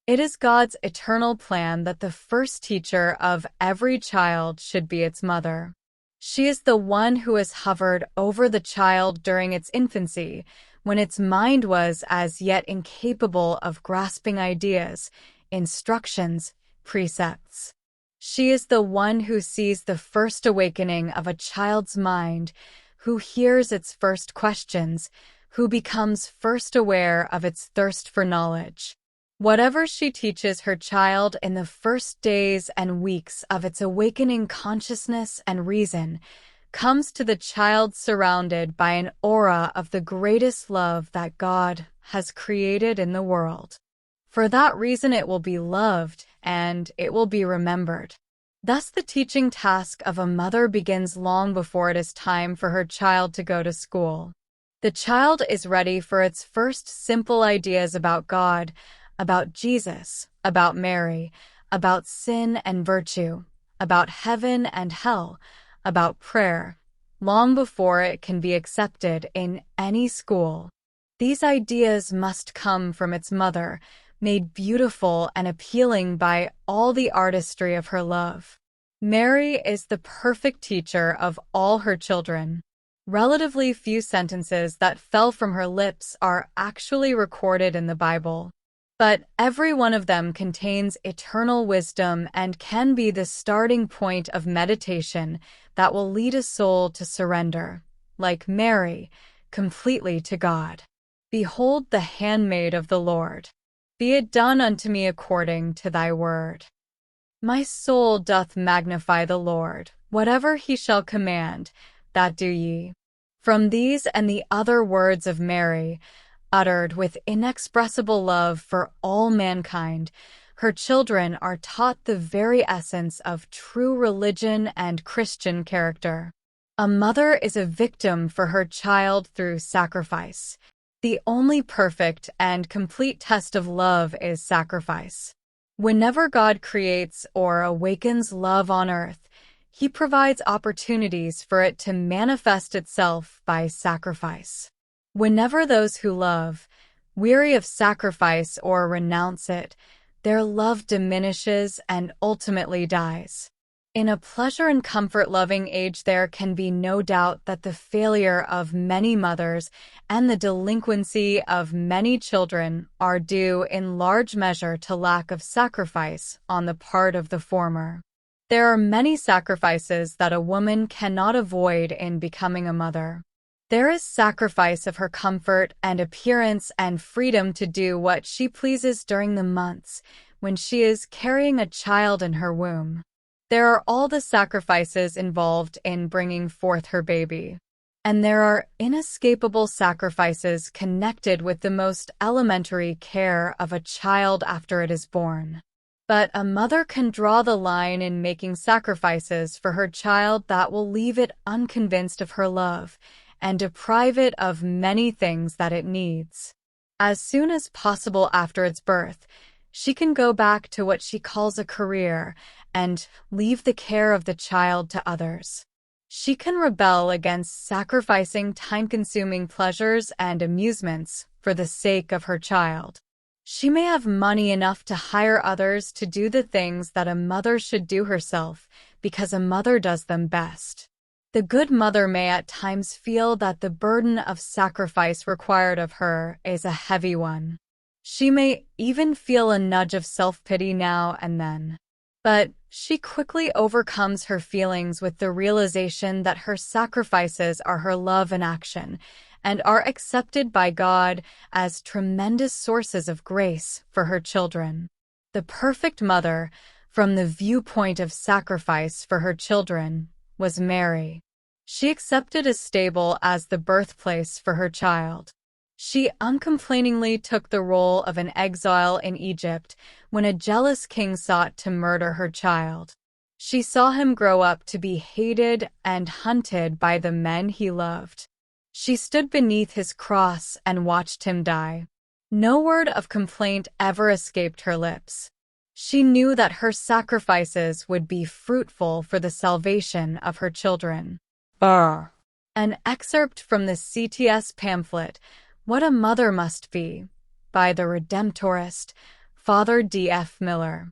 It is God's eternal plan that the first teacher of every child should be its mother. She is the one who has hovered over the child during its infancy, when its mind was as yet incapable of grasping ideas, instructions, precepts. She is the one who sees the first awakening of a child's mind, who hears its first questions, who becomes first aware of its thirst for knowledge. Whatever she teaches her child in the first days and weeks of its awakening consciousness and reason comes to the child surrounded by an aura of the greatest love that God has created in the world. For that reason it will be loved and it will be remembered. Thus the teaching task of a mother begins long before it is time for her child to go to school. The child is ready for its first simple ideas about God, about Jesus, about Mary, about sin and virtue, about heaven and hell, about prayer, long before it can be accepted in any school. These ideas must come from its mother, made beautiful and appealing by all the artistry of her love. Mary is the perfect teacher of all her children. Relatively few sentences that fell from her lips are actually recorded in the Bible. But every one of them contains eternal wisdom and can be the starting point of meditation that will lead a soul to surrender, like Mary, completely to God. Behold the handmaid of the Lord. Be it done unto me according to thy word. My soul doth magnify the Lord. Whatever he shall command, that do ye. From these and the other words of Mary, uttered with inexpressible love for all mankind, her children are taught the very essence of true religion and Christian character. A mother is a victim for her child through sacrifice. The only perfect and complete test of love is sacrifice. Whenever God creates or awakens love on earth, he provides opportunities for it to manifest itself by sacrifice. Whenever those who love, weary of sacrifice or renounce it, their love diminishes and ultimately dies. In a pleasure and comfort-loving age there can be no doubt that the failure of many mothers and the delinquency of many children are due in large measure to lack of sacrifice on the part of the former. There are many sacrifices that a woman cannot avoid in becoming a mother. There is sacrifice of her comfort and appearance and freedom to do what she pleases during the months when she is carrying a child in her womb. There are all the sacrifices involved in bringing forth her baby. And there are inescapable sacrifices connected with the most elementary care of a child after it is born. But a mother can draw the line in making sacrifices for her child that will leave it unconvinced of her love and deprive it of many things that it needs. As soon as possible after its birth, she can go back to what she calls a career and leave the care of the child to others. She can rebel against sacrificing time-consuming pleasures and amusements for the sake of her child. She may have money enough to hire others to do the things that a mother should do herself because a mother does them best. The good mother may at times feel that the burden of sacrifice required of her is a heavy one. She may even feel a nudge of self-pity now and then. But she quickly overcomes her feelings with the realization that her sacrifices are her love in action and are accepted by God as tremendous sources of grace for her children. The perfect mother, from the viewpoint of sacrifice for her children, was Mary. She accepted a stable as the birthplace for her child. She uncomplainingly took the role of an exile in Egypt when a jealous king sought to murder her child. She saw him grow up to be hated and hunted by the men he loved. She stood beneath his cross and watched him die. No word of complaint ever escaped her lips. She knew that her sacrifices would be fruitful for the salvation of her children. An excerpt from the CTS pamphlet, What a Mother Must Be, by the Redemptorist, Father D.F. Miller.